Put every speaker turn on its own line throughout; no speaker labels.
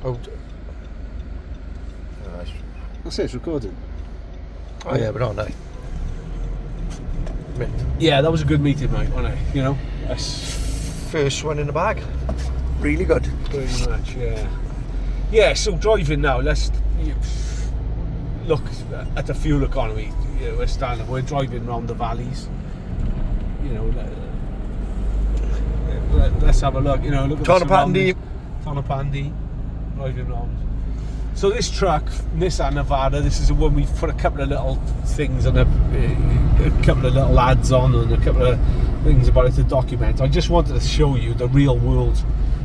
Oh,
That's it, it's recording.
oh yeah, we're on now.
Yeah, that was a good meeting, mate, wasn't it? You know? That's
First one in the bag. Really good.
pretty much, yeah. Yeah, so driving now, let's look at the fuel economy. You know, we're driving around the valleys. You know, let's have a look. You know, look at
Tonopandi.
Tonopandi, driving around. So this truck, Nissan Navara, this is the one we've put a couple of little things and a couple of little ads on and a couple of things about it to document. I just wanted to show you the real world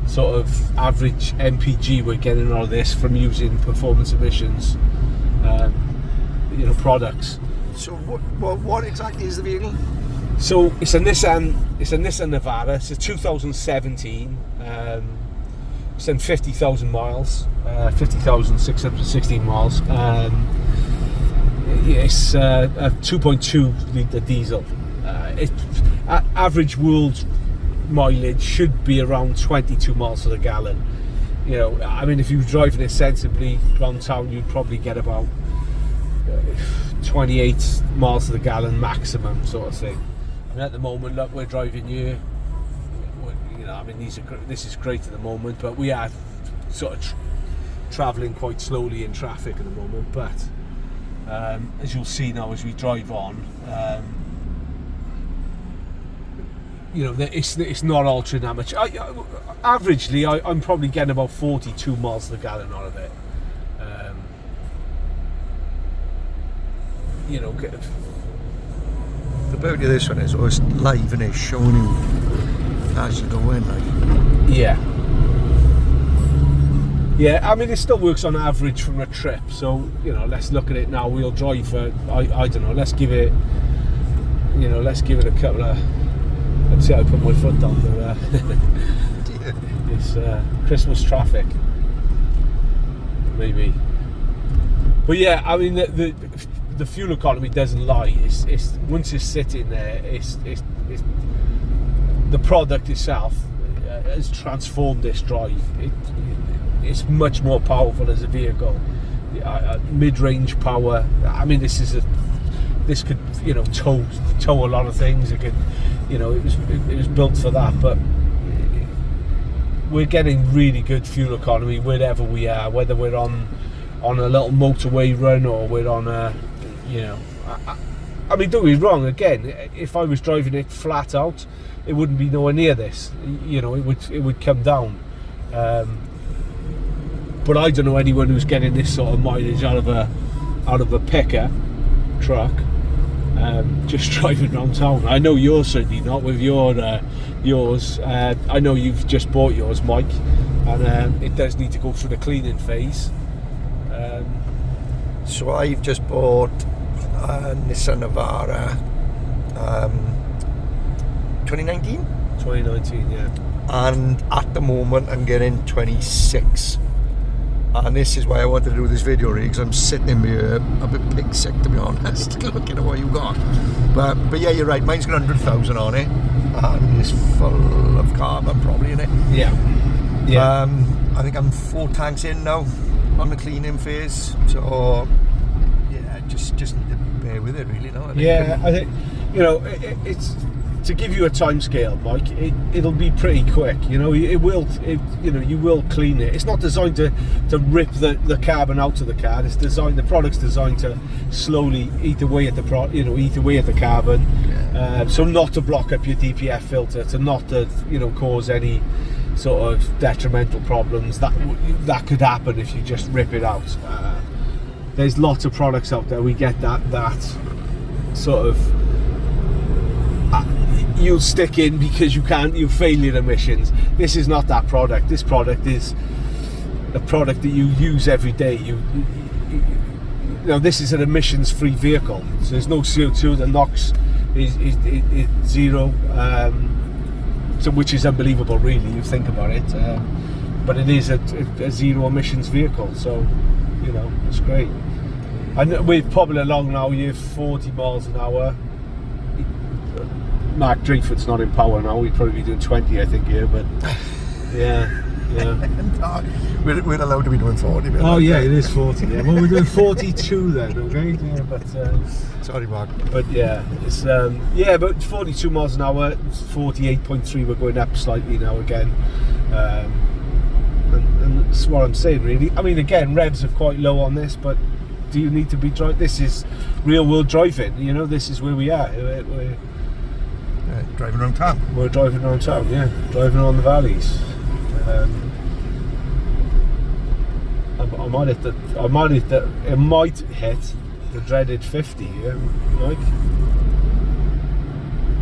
sort of average MPG we're getting out of this from using performance emissions, you know, products.
So what exactly is the vehicle?
So it's a Nissan Navara. It's a 2017. It's done 50,000 miles, 50,616 miles. It's a 2.2 litre diesel. Average world mileage should be around 22 miles to the gallon. You know, I mean, if you were driving it sensibly around town, you'd probably get about 28 miles to the gallon maximum, sort of thing. I mean, at the moment, look, we're driving here. You know, I mean, this is great at the moment, but we are sort of travelling quite slowly in traffic at the moment. But as you'll see now, as we drive on, you know, it's not altering that much. Averagely, I'm probably getting about 42 miles to the gallon out of it. You know,
The beauty of this one is it's live and it's showing you as you go in, like.
yeah. Yeah, I mean, it still works on average from a trip. So, you know, let's look at it now. We'll drive for, I don't know, let's give it, you know, let's give it a couple of, let's see how I put my foot down there. It's Christmas traffic, maybe. But yeah, I mean, the fuel economy doesn't lie. It's once it's sitting there, it's the product itself has transformed this drive. It's much more powerful as a vehicle. Mid-range power. I mean, this could, you know, tow a lot of things. It could, you know, it was built for that. But we're getting really good fuel economy wherever we are, whether we're on a little motorway run or we're on a, you know, I mean, don't be wrong. Again, if I was driving it flat out, it wouldn't be nowhere near this. You know, it would come down. But I don't know anyone who's getting this sort of mileage out of a picker truck, just driving around town. I know you're certainly not with yours. I know you've just bought yours, Mike, and it does need to go through the cleaning phase.
So I've just bought a Nissan Navara 2019?
2019, yeah.
And at the moment I'm getting 26. And this is why I wanted to do this video, really, because I'm sitting here a bit pig sick, to be honest, looking at what you got. But yeah, you're right, mine's got 100,000 on it, and it's full of carbon probably in it.
Yeah.
I think I'm 4 tanks in now on the cleaning phase, so yeah, just need to bear with it, really. No,
I think, you know, it's to give you a time scale, Mike. It'll be pretty quick. You know, you will clean it. It's not designed to rip the carbon out of the car. The product's designed to slowly eat away at the carbon.
Yeah.
So not to block up your DPF filter, to not to, you know, cause any sort of detrimental problems that could happen if you just rip it out. There's lots of products out there. We get that sort of you'll stick in because you fail your emissions. This is not that product. This product is a product that you use every day. You know, this is an emissions-free vehicle, so there's no CO2. The NOx is zero. So, which is unbelievable, really. You think about it, but it is a zero emissions vehicle. So, you know, it's great. And we're probably along now. You're 40 miles an hour. Mark Drakeford's not in power now. We'd probably be doing 20, I think, here. But yeah, Yeah.
We're allowed to be doing 40.
Oh yeah, it is 40. Yeah. Well, we're doing 42 then. Okay. Yeah, but.
Sorry, Mark.
But yeah, it's but 42 miles an hour. 48.3. We're going up slightly now again. And that's what I'm saying, really. I mean, again, revs are quite low on this, but do you need to be driving? This is real world driving. You know, this is where we are. We're
driving around town.
We're driving around town, yeah. Driving on the valleys. I might hit it might hit the dreaded 50, yeah, Mike.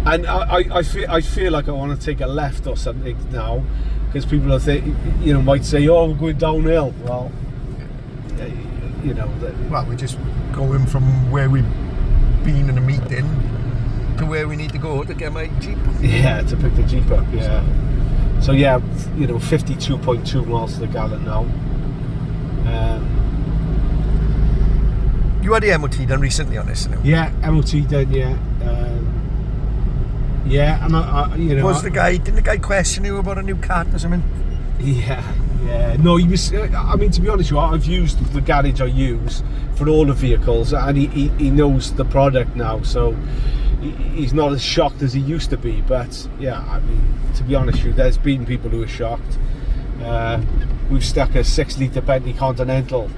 And I feel like I want to take a left or something now, because people might say, oh, we're going downhill. Well,
well, we're just going from where we've been in a meeting to where we need to go to get my Jeep.
Yeah, to pick the Jeep up. Yeah. So yeah, 52.2 miles to the gallon now.
You had the MOT done recently on this, didn't you?
Yeah, MOT done. Yeah. Yeah, and
didn't the guy question you about a new cat or something?
Yeah. No, he was. I mean, to be honest with you, I've used the garage I use for all the vehicles, and he knows the product now, so he's not as shocked as he used to be. But yeah, I mean, to be honest with you, there's been people who are shocked. We've stuck a 6-litre Bentley Continental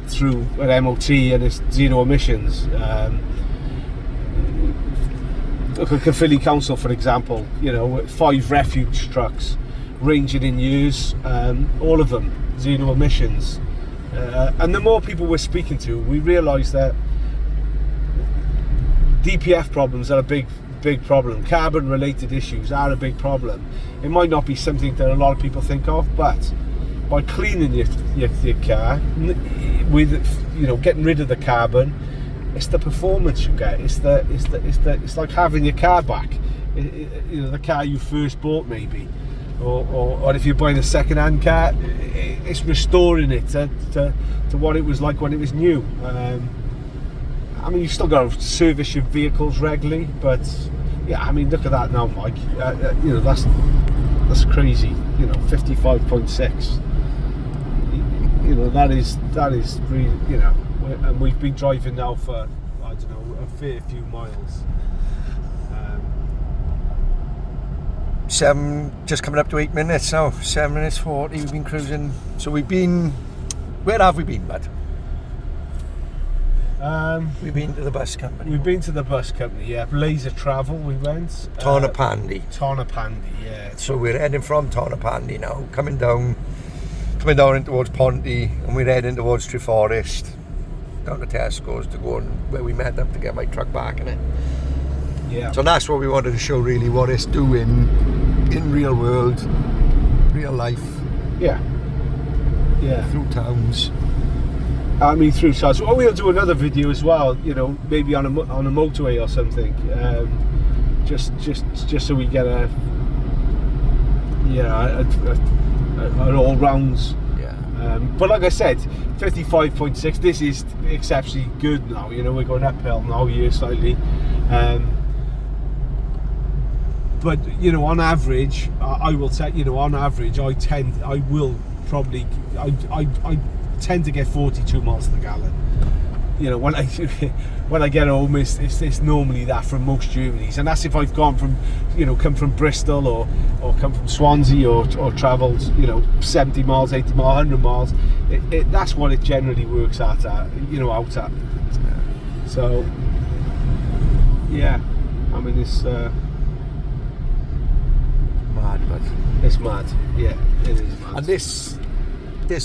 through an MOT and it's 0 emissions. Look at Caerphilly Council, for example. 5 refuge trucks, ranging in years, all of them 0 emissions. And the more people we're speaking to, we realise that DPF problems are a big problem. Carbon related issues are a big problem. It might not be something that a lot of people think of, but by cleaning your car with getting rid of the carbon, it's the performance you get. It's like having your car back. The car you first bought, maybe, or if you're buying a second-hand car, it's restoring it to what it was like when it was new. I mean, you've still got to service your vehicles regularly, but yeah, I mean, look at that now, Mike. That's crazy. 55.6. That is really, and we've been driving now for, I don't know, a fair few miles.
Just coming up to 8 minutes now. 7 minutes 40. We've been cruising. So where have we been, bud? We've been to the bus company.
We've been to the bus company, yeah. Laser Travel, we went.
Tornapandy.
Yeah.
So we're heading from Tornapandy now, coming down in towards Ponty, and we're heading towards Treforest, down to Tesco's to go and where we met up to get my truck back in it.
Yeah.
So that's what we wanted to show, really, what it's doing in real world, real life.
Yeah.
Through towns.
I mean, through towns. Oh, we'll do another video as well. Maybe on a motorway or something. Just so we get an all rounds.
Yeah.
But like I said, 55.6. This is exceptionally good now. We're going uphill now here slightly. But on average, I will tell on average, I tend to get 42 miles to the gallon. When I get home, it's normally that from most journeys, and that's if I've gone from come from Bristol or come from Swansea or travelled 70 miles, 80 miles, 100 miles. That's what it generally works out at. So yeah, I mean, it's
mad, but
it's mad. Yeah, it is mad.
And this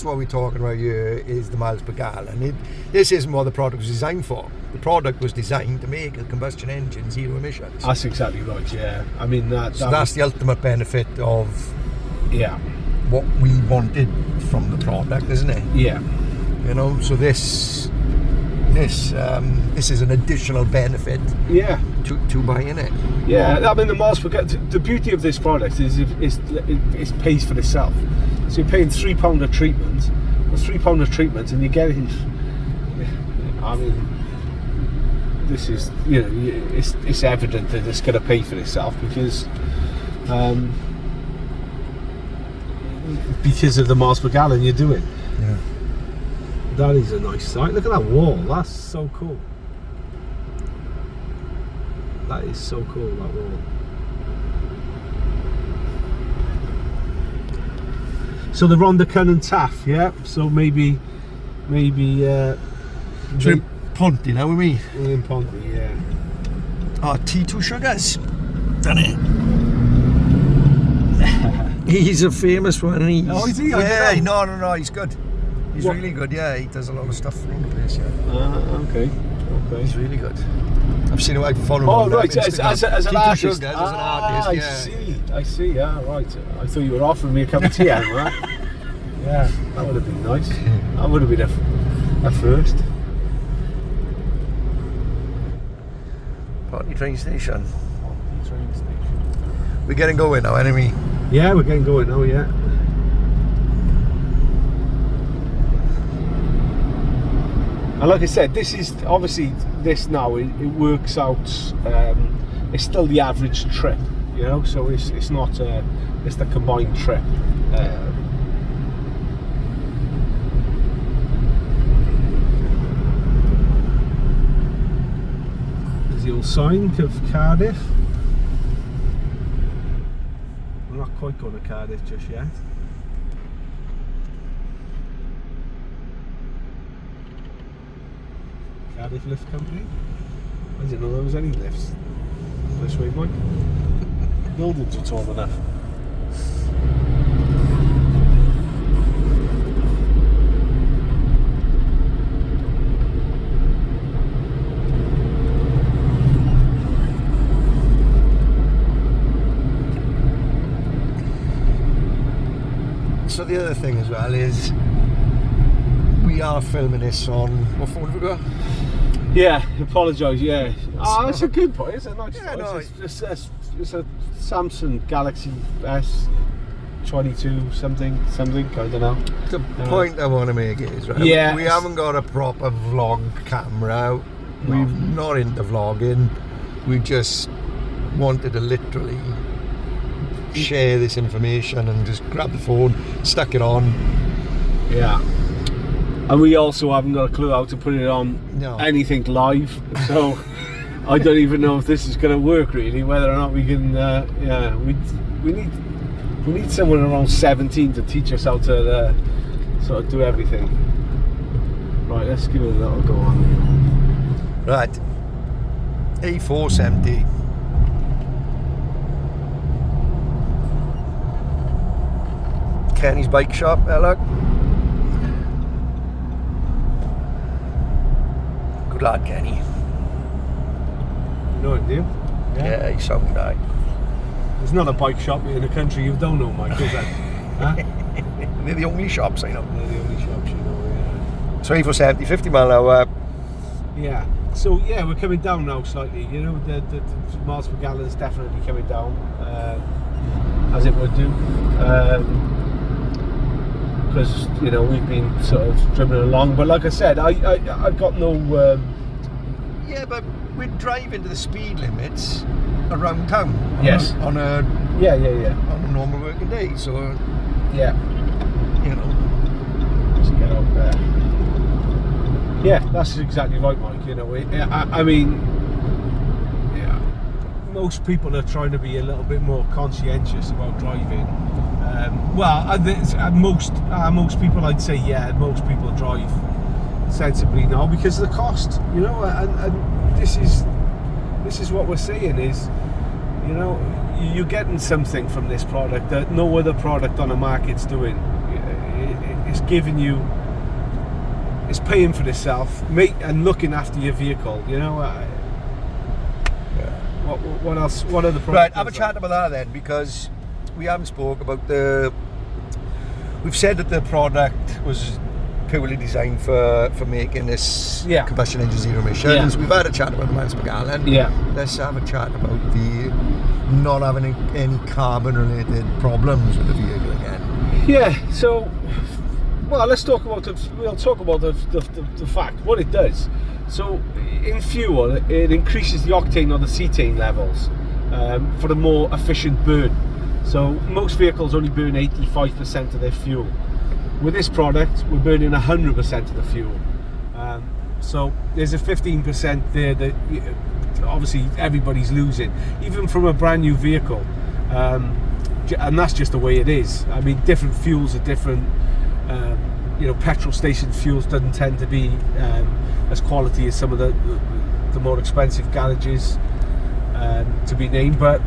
what we're talking about here is the miles per gallon. This isn't what the product was designed for. The product was designed to make a combustion engine 0 emissions.
That's exactly right. Yeah, I mean
that's the ultimate benefit of what we wanted from the product, isn't it?
Yeah.
So this is an additional benefit.
Yeah.
To buying it.
Yeah, I mean, the miles per gallon. The beauty of this product is it pays for itself. So you're paying £3 a treatment, and you're getting. I mean, this is it's evident that it's going to pay for itself because because of the miles per gallon you're doing.
Yeah.
That is a nice sight. Look at that wall. That's so cool. That is so cool, that wall. So the Rhondda Cynn Taff, yeah. So maybe
So in Ponty now with me.
in Ponty, yeah.
Oh, T2 Sugars. Done it. He's a famous one, and he?
Oh, is he?
Yeah, no, he's good. He's
What?
really good, yeah. He does a lot of stuff around the place, yeah.
Okay.
He's really good. I've seen him, I follow him
Oh,
on
right,
Instagram.
as an
T2
artist.
Sugars, as an artist, yeah.
I see, yeah, right. I thought you were offering me a cup of tea, right? Yeah, that would have been nice. That would have been a first.
Ponty train station.
Train station.
We're getting going now, enemy.
Yeah, we're getting going now, yeah. And like I said, this is obviously this now. It works out. It's still the average trip, you know. So it's not. It's the combined trip. There's the old sign of Cardiff. We're not quite going to Cardiff just yet. Cardiff Lift Company. I didn't know there was any lifts this way, Mike. Buildings are tall enough.
So the other thing as well is we are filming this on, what phone have we got?
Yeah, apologise, yeah. Oh, that's a good point. It's a nice
Yeah,
point.
no,
It's a Samsung Galaxy S22 something, I don't know.
The point I want to make is, right,
Yeah.
we haven't got a proper vlog camera out. We're not into vlogging. We just wanted to literally share this information and just grab the phone, stuck it on.
Yeah. And we also haven't got a clue how to put it on
No.
anything live, so I don't even know if this is going to work really. Whether or not we can, yeah, we need someone around 17 to teach us how to sort of do everything. Right, let's give it a little go on.
Right, A470. Kenny's bike shop, there look. Good lad, Kenny.
You know it, do you?
Yeah, he sound right.
There's not a bike shop in the country you don't know, Mike, is there? Huh?
They're the only shops I know.
They're the only shops you know,
So A470, 50 mile an hour.
yeah. So yeah, we're coming down now slightly. You know, the miles per gallon is definitely coming down, as it would do. Because you know we've been sort of dribbling along, but like I said, I've got no.
Yeah, but we're driving to the speed limits around town.
Yes.
On a
Yeah.
on a normal working day, so
Yeah.
you know.
Let's get out there. Yeah, that's exactly right, Mike. You know, I mean, yeah, most people are trying to be a little bit more conscientious about driving. Most people, I'd say, yeah, most people drive sensibly now because of the cost. You know, and this is what we're saying is, you know, you're getting something from this product that no other product on the market's doing. It's giving you. It's paying for itself, and looking after your vehicle. You know, what else? What other products?
Right, have a chat about that then, because we haven't spoke about the. We've said that the product was purely designed for making this combustion engine zero emissions. We've had a chat about the miles per gallon.
Yeah.
Let's have a chat about the not having any carbon related problems with the vehicle again.
Yeah. So. Well, let's talk about we'll talk about the fact, what it does. So, in fuel, it increases the octane or the cetane levels for a more efficient burn. So most vehicles only burn 85% of their fuel. With this product, we're burning 100% of the fuel. So there's a 15% there that obviously everybody's losing, even from a brand new vehicle. And that's just the way it is. I mean, different fuels are different. Petrol station fuels doesn't tend to be as quality as some of the more expensive garages, to be named. But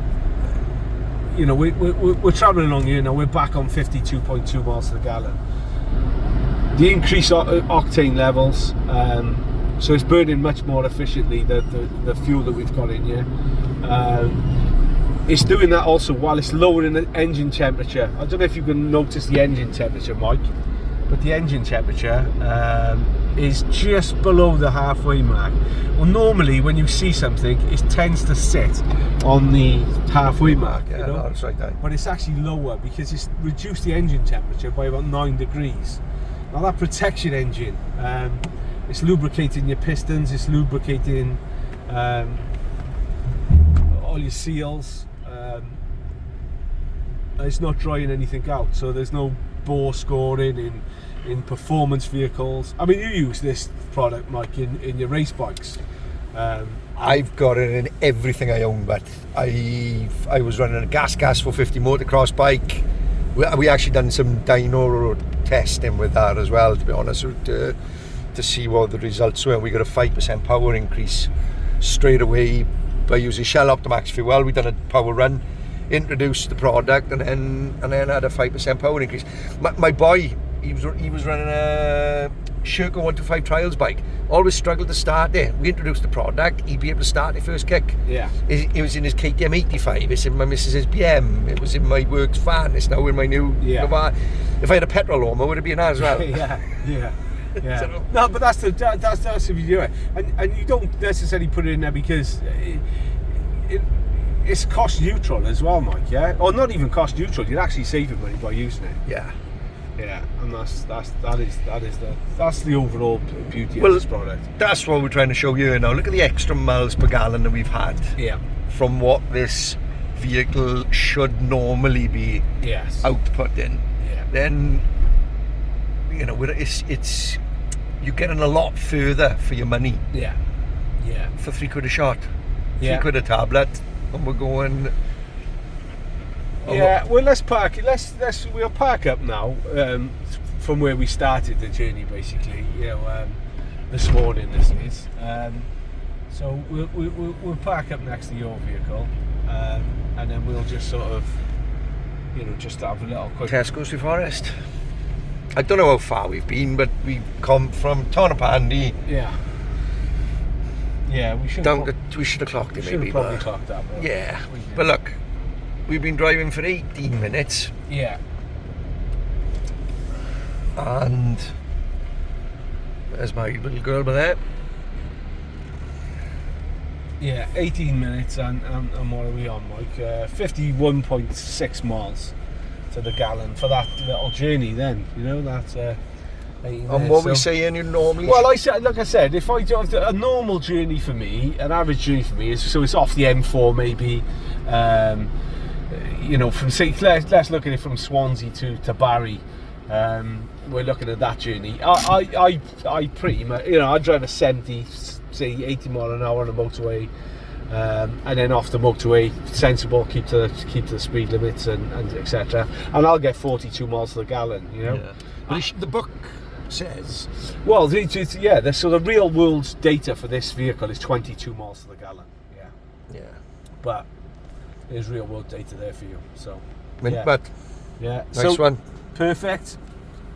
we're travelling along here now. We're back on 52.2 miles to the gallon. The increased octane levels, so it's burning much more efficiently the fuel that we've got in here. It's doing that also while it's lowering the engine temperature. I don't know if you can notice the engine temperature, Mike, but the engine temperature is just below the halfway mark. Well, normally when you see something, it tends to sit on the halfway mark.
Yeah, no, that's right there.
But it's actually lower because it's reduced the engine temperature by about 9 degrees. Now that protects your engine. It's lubricating your pistons, it's lubricating all your seals. It's not drying anything out, so there's no bore scoring in performance vehicles. I mean, you use this product, Mike, in your race bikes.
I've got it in everything I own, but I was running a gas 450 motocross bike. We actually done some dyno testing with that as well, to be honest, to see what the results were. We got a 5% power increase straight away by using Shell Optimax fuel. We done a power run, introduced the product, and then had a 5% power increase. My boy, he was running a Sherco 125 Trials bike. Always struggled to start it. We introduced the product. He'd be able to start it first kick.
Yeah.
It was in his KTM 85. It's in my missus's BM. It was in my works van. It's now in my new.
Yeah.
If I had a petrol lawnmower, would it be in that as well?
Yeah. No, but that's if you do it, and you don't necessarily put it in there because it's cost neutral as well, Mike. Yeah, or not even cost neutral. You're actually saving money by using it.
Yeah,
and that's the overall beauty of this product.
That's what we're trying to show you now. Look at the extra miles per gallon that we've had.
Yeah.
From what this vehicle should normally be.
Yes.
Outputting.
Yeah.
Then it's you're getting a lot further for your money.
Yeah.
For £3 a shot.
Yeah.
£3 a tablet, and we're going.
Yeah. Well, we'll park up now. From where we started the journey, basically. This morning this is. So we'll park up next to your vehicle, and then we'll just sort of, just have a little quick.
Tesco's New Forest. I don't know how far we've been, but we've come from Tornapandy.
Yeah, we should.
We should have clocked it, maybe.
Probably clocked that.
Yeah, but look, we've been driving for 18 minutes.
Yeah.
And there's my little girl by there.
Yeah, 18 minutes, and what are we on, Mike? 51.6 miles to the gallon for that little journey. Then that's.
And what we saying you normally?
Well, like I said, if I do a normal journey for me, an average journey for me is it's off the M4 maybe. From say let's look at it from Swansea to Barry. We're looking at that journey. I pretty much, I drive a 70, say 80 mile an hour on a motorway, and then off the motorway, sensible, keep to the speed limits and etc. And I'll get 42 miles to the gallon.
Yeah. But the book says.
Well, so the real world data for this vehicle is 22 miles to the gallon. Yeah. But there's real world data there for you. So.
But.
Yeah.
Nice one.
Perfect.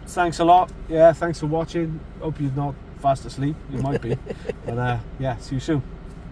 Thanks a lot. Yeah, thanks for watching. Hope you're not fast asleep. You might be. But see you soon.